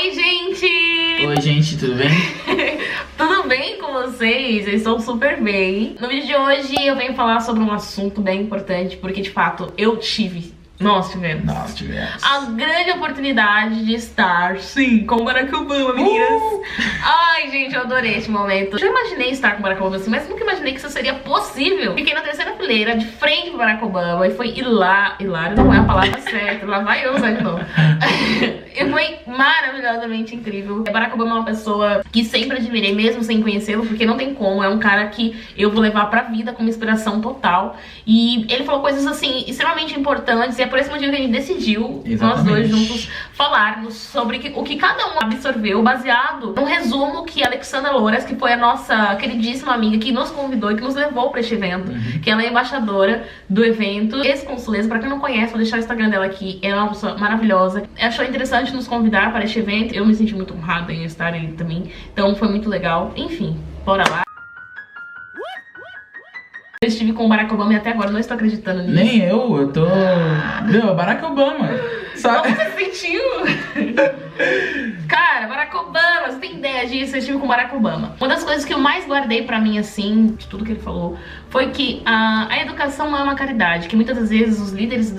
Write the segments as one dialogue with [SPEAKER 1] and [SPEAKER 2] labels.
[SPEAKER 1] Oi, gente!
[SPEAKER 2] Oi, gente, tudo bem?
[SPEAKER 1] Tudo bem com vocês? Eu estou super bem. No vídeo de hoje eu venho falar sobre um assunto bem importante, porque de fato nós tivemos a grande oportunidade de estar, sim, com o Barack Obama, meninas. Ai, gente, eu adorei esse momento. Eu já imaginei estar com o Barack Obama assim, mas nunca imaginei que isso seria possível. Fiquei na terceira fileira, de frente pro Barack Obama, e foi hilário, não é a palavra certa, lá vai eu usar de novo. E foi maravilhosamente incrível. Barack Obama é uma pessoa que sempre admirei, mesmo sem conhecê-lo, porque não tem como, é um cara que eu vou levar pra vida como inspiração total. E ele falou coisas, assim, extremamente importantes, e é por esse motivo que a gente decidiu, nós dois juntos, falarmos sobre o que cada um absorveu, baseado num resumo que a Alexandra Louras, que foi a nossa queridíssima amiga que nos convidou e que nos levou pra este evento, que ela é embaixadora do evento Ex-Consuleza. Pra quem não conhece, vou deixar o Instagram dela aqui, ela é uma pessoa maravilhosa. Achou interessante nos convidar para este evento, eu me senti muito honrada em estar ali também, então foi muito legal. Enfim, bora lá. Eu estive com o Barack Obama e até agora não estou acreditando nisso.
[SPEAKER 2] Nem eu tô... Meu, Barack Obama, sabe?
[SPEAKER 1] Como você se sentiu? Cara, Barack Obama, você tem ideia disso? Eu estive com o Barack Obama. Uma das coisas que eu mais guardei pra mim, assim, de tudo que ele falou, foi que a educação não é uma caridade. Que muitas das vezes os líderes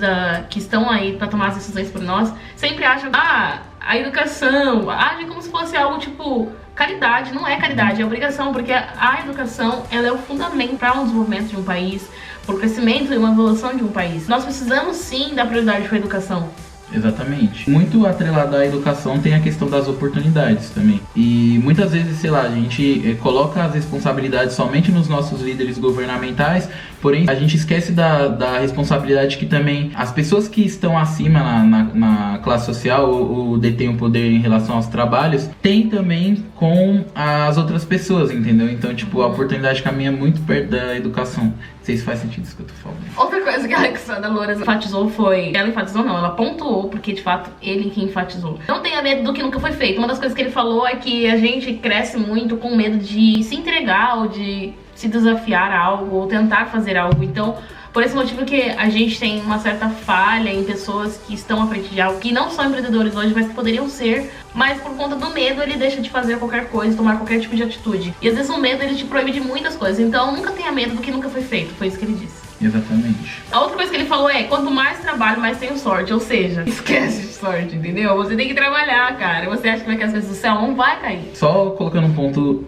[SPEAKER 1] que estão aí pra tomar as decisões por nós, sempre acham, a educação age como se fosse algo tipo... caridade. Não é caridade, é obrigação, porque a educação, ela é o fundamento para um desenvolvimento de um país, para o crescimento e uma evolução de um país. Nós precisamos sim dar prioridade para a educação.
[SPEAKER 2] Exatamente. Muito atrelado à educação tem a questão das oportunidades também. E muitas vezes, sei lá, a gente coloca as responsabilidades somente nos nossos líderes governamentais, porém a gente esquece da responsabilidade que também as pessoas que estão acima na classe social ou detêm o poder em relação aos trabalhos, têm também com as outras pessoas, entendeu? Então, tipo, a oportunidade caminha muito perto da educação. Não sei se faz sentido isso que eu tô falando.
[SPEAKER 1] Outra coisa que a Alexandra Louras enfatizou foi... Ela enfatizou não, ela pontuou, porque de fato ele que enfatizou. Não tenha medo do que nunca foi feito. Uma das coisas que ele falou é que a gente cresce muito com medo de se entregar ou de se desafiar a algo ou tentar fazer algo. Então, por esse motivo que a gente tem uma certa falha em pessoas que estão à frente de algo, que não são empreendedores hoje, mas que poderiam ser, mas por conta do medo ele deixa de fazer qualquer coisa, tomar qualquer tipo de atitude. E às vezes o medo ele te proíbe de muitas coisas, então nunca tenha medo do que nunca foi feito, foi isso que ele disse.
[SPEAKER 2] Exatamente.
[SPEAKER 1] A outra coisa que ele falou é, quanto mais trabalho, mais tenho sorte, ou seja, esquece de sorte, entendeu? Você tem que trabalhar, cara. Você acha que vai cair as coisas do céu? Não vai cair.
[SPEAKER 2] Só colocando um ponto,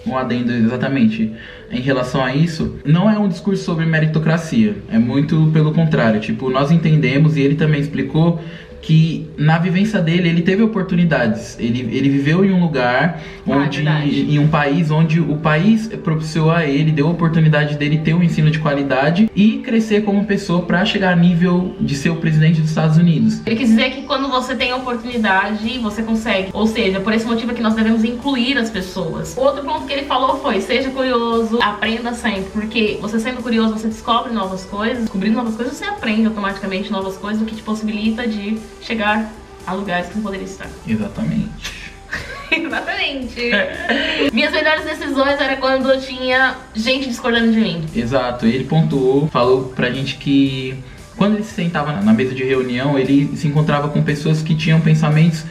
[SPEAKER 2] um adendo exatamente em relação a isso, não é um discurso sobre meritocracia, é muito pelo contrário. Tipo, nós entendemos, e ele também explicou, que na vivência dele, ele teve oportunidades. Ele viveu em um lugar, em um país onde o país propiciou a ele, deu a oportunidade dele ter um ensino de qualidade e crescer como pessoa para chegar a nível de ser o presidente dos Estados Unidos.
[SPEAKER 1] Ele quis dizer que quando você tem a oportunidade, você consegue. Ou seja, por esse motivo é que nós devemos incluir as pessoas. Outro ponto que ele falou foi, seja curioso, aprenda sempre. Porque você sendo curioso, você descobre novas coisas. Descobrindo novas coisas, você aprende automaticamente novas coisas, o que te possibilita de chegar a lugares que não poderia estar.
[SPEAKER 2] Exatamente.
[SPEAKER 1] Exatamente. Minhas melhores decisões era quando eu tinha gente discordando de mim.
[SPEAKER 2] Exato, ele pontuou, falou pra gente que quando ele se sentava na mesa de reunião, ele se encontrava com pessoas que tinham pensamentos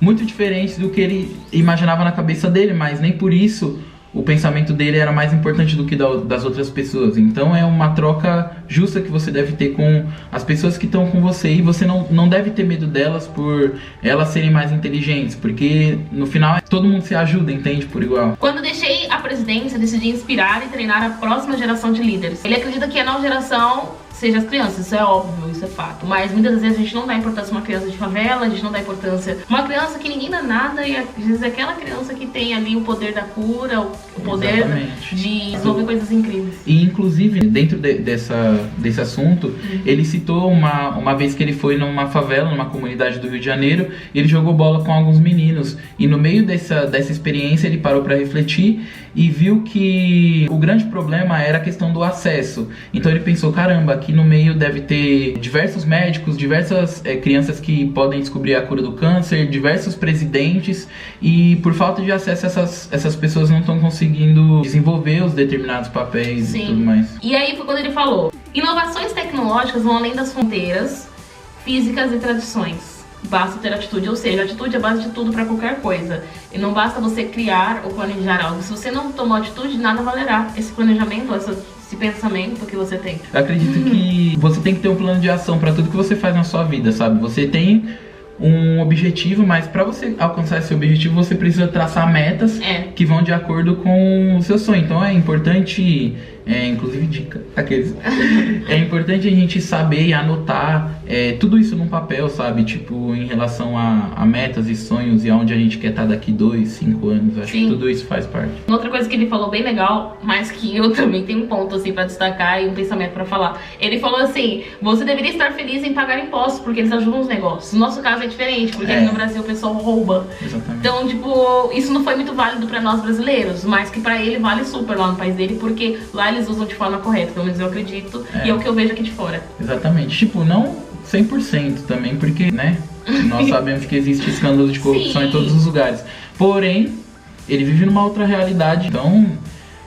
[SPEAKER 2] muito diferentes do que ele imaginava na cabeça dele, mas nem por isso o pensamento dele era mais importante do que das outras pessoas. Então é uma troca justa que você deve ter com as pessoas que estão com você, e você não deve ter medo delas por elas serem mais inteligentes, porque no final todo mundo se ajuda, entende? Por igual.
[SPEAKER 1] Quando deixei a presidência, decidi inspirar e treinar a próxima geração de líderes. Ele acredita que a nova geração seja as crianças, isso é óbvio, isso é fato. Mas muitas vezes a gente não dá importância a uma criança de favela, a gente não dá importância a uma criança que ninguém dá nada, e às vezes é aquela criança que tem ali o poder da cura, o poder
[SPEAKER 2] Exatamente.
[SPEAKER 1] De desenvolver coisas incríveis.
[SPEAKER 2] E inclusive, dentro desse assunto, ele citou uma vez que ele foi numa favela, numa comunidade do Rio de Janeiro, e ele jogou bola com alguns meninos. E no meio dessa experiência ele parou para refletir e viu que o grande problema era a questão do acesso. Então ele pensou, caramba, aqui no meio deve ter diversos médicos, diversas crianças que podem descobrir a cura do câncer, diversos presidentes, e por falta de acesso essas pessoas não estão conseguindo desenvolver os determinados papéis. Sim. E tudo mais.
[SPEAKER 1] E aí foi quando ele falou, inovações tecnológicas vão além das fronteiras físicas e tradições. basta ter atitude, ou seja, atitude é a base de tudo pra qualquer coisa. E não basta você criar ou planejar algo. Se você não tomar atitude, nada valerá. Esse planejamento, esse pensamento que você tem.
[SPEAKER 2] Eu acredito que você tem que ter um plano de ação pra tudo que você faz na sua vida, sabe? Você tem um objetivo, mas para você alcançar esse objetivo, você precisa traçar metas que vão de acordo com o seu sonho. Então é importante, inclusive dica, é importante a gente saber e anotar tudo isso num papel, sabe? Tipo, em relação a metas e sonhos e aonde a gente quer estar daqui 2, 5 anos. Acho que tudo isso faz parte.
[SPEAKER 1] Outra coisa que ele falou bem legal, mas que eu também tenho um ponto assim pra destacar e um pensamento pra falar. Ele falou assim: você deveria estar feliz em pagar impostos, porque eles ajudam os negócios. No nosso caso é diferente, porque aqui no Brasil o pessoal rouba.
[SPEAKER 2] Exatamente.
[SPEAKER 1] Então, tipo, isso não foi muito válido pra nós brasileiros, mas que pra ele vale super lá no país dele, porque lá eles usam de forma correta, pelo menos eu acredito, e é o que eu vejo aqui de fora.
[SPEAKER 2] Exatamente. Tipo, não 100% também, porque, né, nós sabemos que existe escândalo de corrupção em todos os lugares. Porém, ele vive numa outra realidade, então,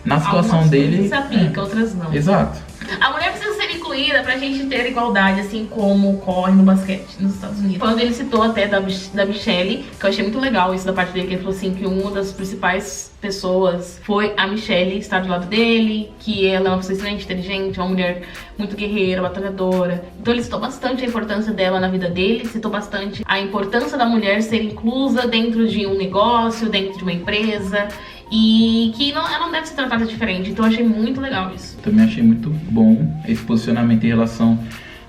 [SPEAKER 2] na situação
[SPEAKER 1] algumas
[SPEAKER 2] dele...
[SPEAKER 1] coisas se aplica, outras não.
[SPEAKER 2] Exato.
[SPEAKER 1] A mulher precisa ser incluída pra gente ter igualdade, assim como ocorre no basquete nos Estados Unidos. Quando ele citou até da Michelle, que eu achei muito legal isso da parte dele, que ele falou assim, que uma das principais pessoas foi a Michelle estar do lado dele, que ela é uma pessoa extremamente inteligente, uma mulher muito guerreira, batalhadora. Então ele citou bastante a importância dela na vida dele, citou bastante a importância da mulher ser inclusa dentro de um negócio, dentro de uma empresa, e que ela não deve ser tratada diferente. Então eu achei muito legal isso.
[SPEAKER 2] Também achei muito bom esse posicionamento em relação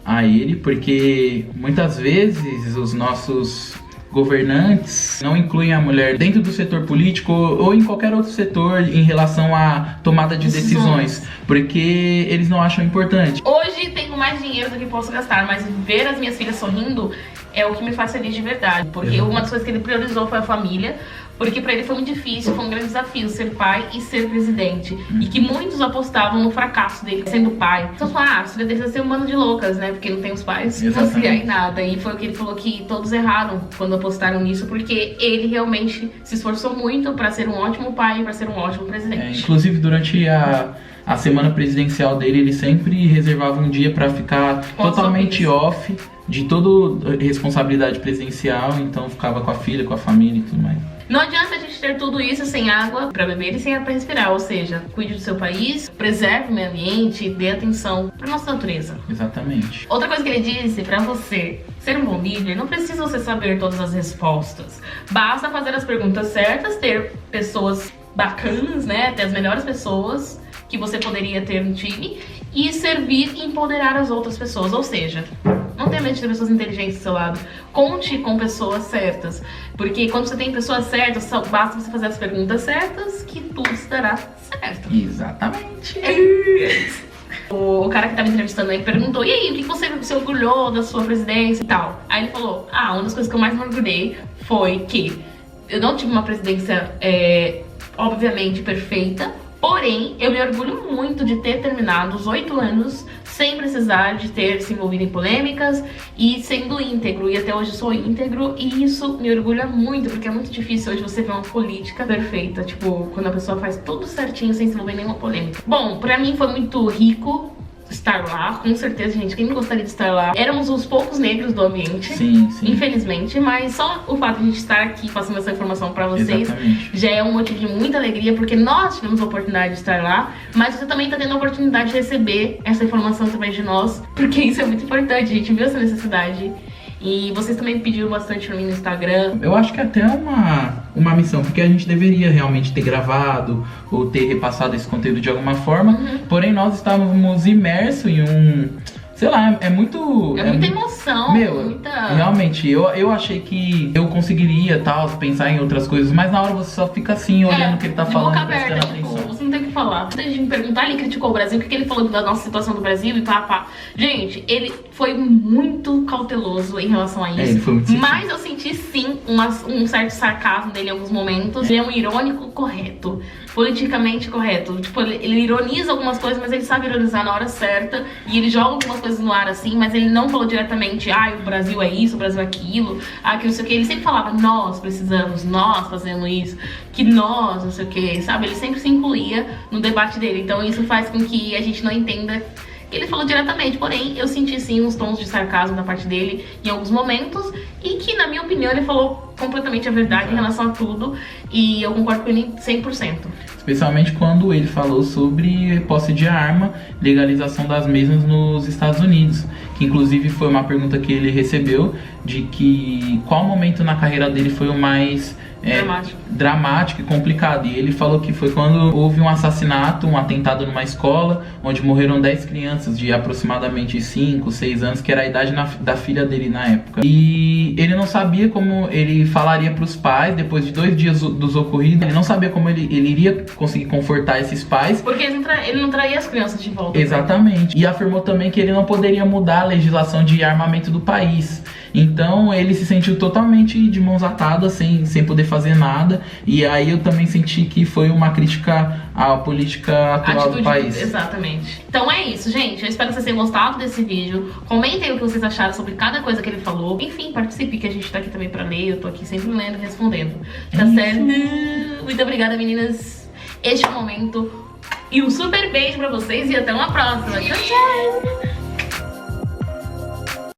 [SPEAKER 2] a ele, porque muitas vezes os nossos governantes não incluem a mulher dentro do setor político ou em qualquer outro setor em relação à tomada de decisões, porque eles não acham importante.
[SPEAKER 1] Hoje tenho mais dinheiro do que posso gastar, mas ver as minhas filhas sorrindo é o que me faz feliz de verdade, porque uma das coisas que ele priorizou foi a família, porque pra ele foi muito difícil, foi um grande desafio ser pai e ser presidente, e que muitos apostavam no fracasso dele sendo pai. Então falaram, você deve ser um bando de loucas, né, porque não tem os pais, não se em nada. E foi o que ele falou, que todos erraram quando apostaram nisso, porque ele realmente se esforçou muito pra ser um ótimo pai e pra ser um ótimo presidente.
[SPEAKER 2] Inclusive durante a semana presidencial dele, ele sempre reservava um dia pra ficar totalmente off de toda responsabilidade presidencial, então ficava com a filha, com a família e tudo mais.
[SPEAKER 1] Não adianta a gente ter tudo isso sem água pra beber e sem ar pra respirar, ou seja, cuide do seu país, preserve o meio ambiente, dê atenção pra nossa natureza.
[SPEAKER 2] Exatamente.
[SPEAKER 1] Outra coisa que ele disse, pra você ser um bom líder, não precisa você saber todas as respostas. Basta fazer as perguntas certas, ter pessoas bacanas, né, ter as melhores pessoas que você poderia ter no time e servir e empoderar as outras pessoas, ou seja, não tenha medo de ter pessoas inteligentes do seu lado. Conte com pessoas certas. Porque quando você tem pessoas certas, só basta você fazer as perguntas certas que tudo se dará certo.
[SPEAKER 2] Exatamente.
[SPEAKER 1] O cara que tava entrevistando aí perguntou: e aí, o que você se orgulhou da sua presidência e tal? Aí ele falou: uma das coisas que eu mais me orgulhei foi que eu não tive uma presidência, obviamente, perfeita. Porém, eu me orgulho muito de ter terminado os 8 anos sem precisar de ter se envolvido em polêmicas e sendo íntegro. E até hoje sou íntegro e isso me orgulha muito, porque é muito difícil hoje você ver uma política perfeita, tipo, quando a pessoa faz tudo certinho sem se envolver em nenhuma polêmica. Bom, pra mim foi muito rico estar lá, com certeza, gente. Quem não gostaria de estar lá? Éramos os poucos negros do ambiente,
[SPEAKER 2] sim.
[SPEAKER 1] Infelizmente, mas só o fato de a gente estar aqui passando essa informação pra vocês já é um motivo de muita alegria, porque nós tivemos a oportunidade de estar lá, mas você também tá tendo a oportunidade de receber essa informação também de nós, porque isso é muito importante. A gente viu essa necessidade. E vocês também pediram bastante pra mim no Instagram.
[SPEAKER 2] Eu acho que até uma missão, porque a gente deveria realmente ter gravado ou ter repassado esse conteúdo de alguma forma. Porém, nós estávamos imersos em sei lá, é muita
[SPEAKER 1] emoção.
[SPEAKER 2] Realmente, eu achei que eu conseguiria pensar em outras coisas, mas na hora você só fica assim, olhando o que ele tá falando, prestando atenção.
[SPEAKER 1] Você não tem o que falar. Antes de me perguntar, ele criticou o Brasil, o que ele falou da nossa situação do Brasil e pá. Gente, ele foi muito cauteloso em relação a isso.
[SPEAKER 2] Ele foi muito
[SPEAKER 1] mas eu senti sim um certo sarcasmo dele em alguns momentos. Ele é um irônico correto, politicamente correto. Tipo, ele ironiza algumas coisas, mas ele sabe ironizar na hora certa. E ele joga algumas coisas no ar assim, mas ele não falou diretamente: o Brasil é isso, o Brasil é aquilo, que não sei o que. Ele sempre falava: nós precisamos, nós fazendo isso, que nós, não sei o que, sabe? Ele sempre se incluía no debate dele. Então isso faz com que a gente não entenda que ele falou diretamente. Porém, eu senti sim uns tons de sarcasmo da parte dele em alguns momentos, e que, na minha opinião, ele falou completamente a verdade em relação a tudo, e eu concordo com ele 100%.
[SPEAKER 2] Especialmente quando ele falou sobre posse de arma, legalização das mesmas nos Estados Unidos, que inclusive foi uma pergunta que ele recebeu, de que qual momento na carreira dele foi o mais dramático e complicado. E ele falou que foi quando houve um assassinato, um atentado numa escola, onde morreram 10 crianças de aproximadamente 5, 6 anos, que era a idade da filha dele na época. E ele não sabia como ele falaria para os pais, depois de 2 dias dos ocorridos, ele não sabia como ele iria conseguir confortar esses pais.
[SPEAKER 1] Porque ele não traía as crianças de volta.
[SPEAKER 2] Exatamente. E afirmou também que ele não poderia mudar a legislação de armamento do país. Então ele se sentiu totalmente de mãos atadas, sem poder fazer nada. E aí eu também senti que foi uma crítica à política atual do país.
[SPEAKER 1] Exatamente. Então é isso, gente. Eu espero que vocês tenham gostado desse vídeo. Comentem o que vocês acharam sobre cada coisa que ele falou. Enfim, participe, que a gente tá aqui também pra ler. Eu tô aqui sempre lendo e respondendo. Tá certo? Muito obrigada, meninas. Este é o momento. E um super beijo pra vocês e até uma próxima. Tchau, tchau!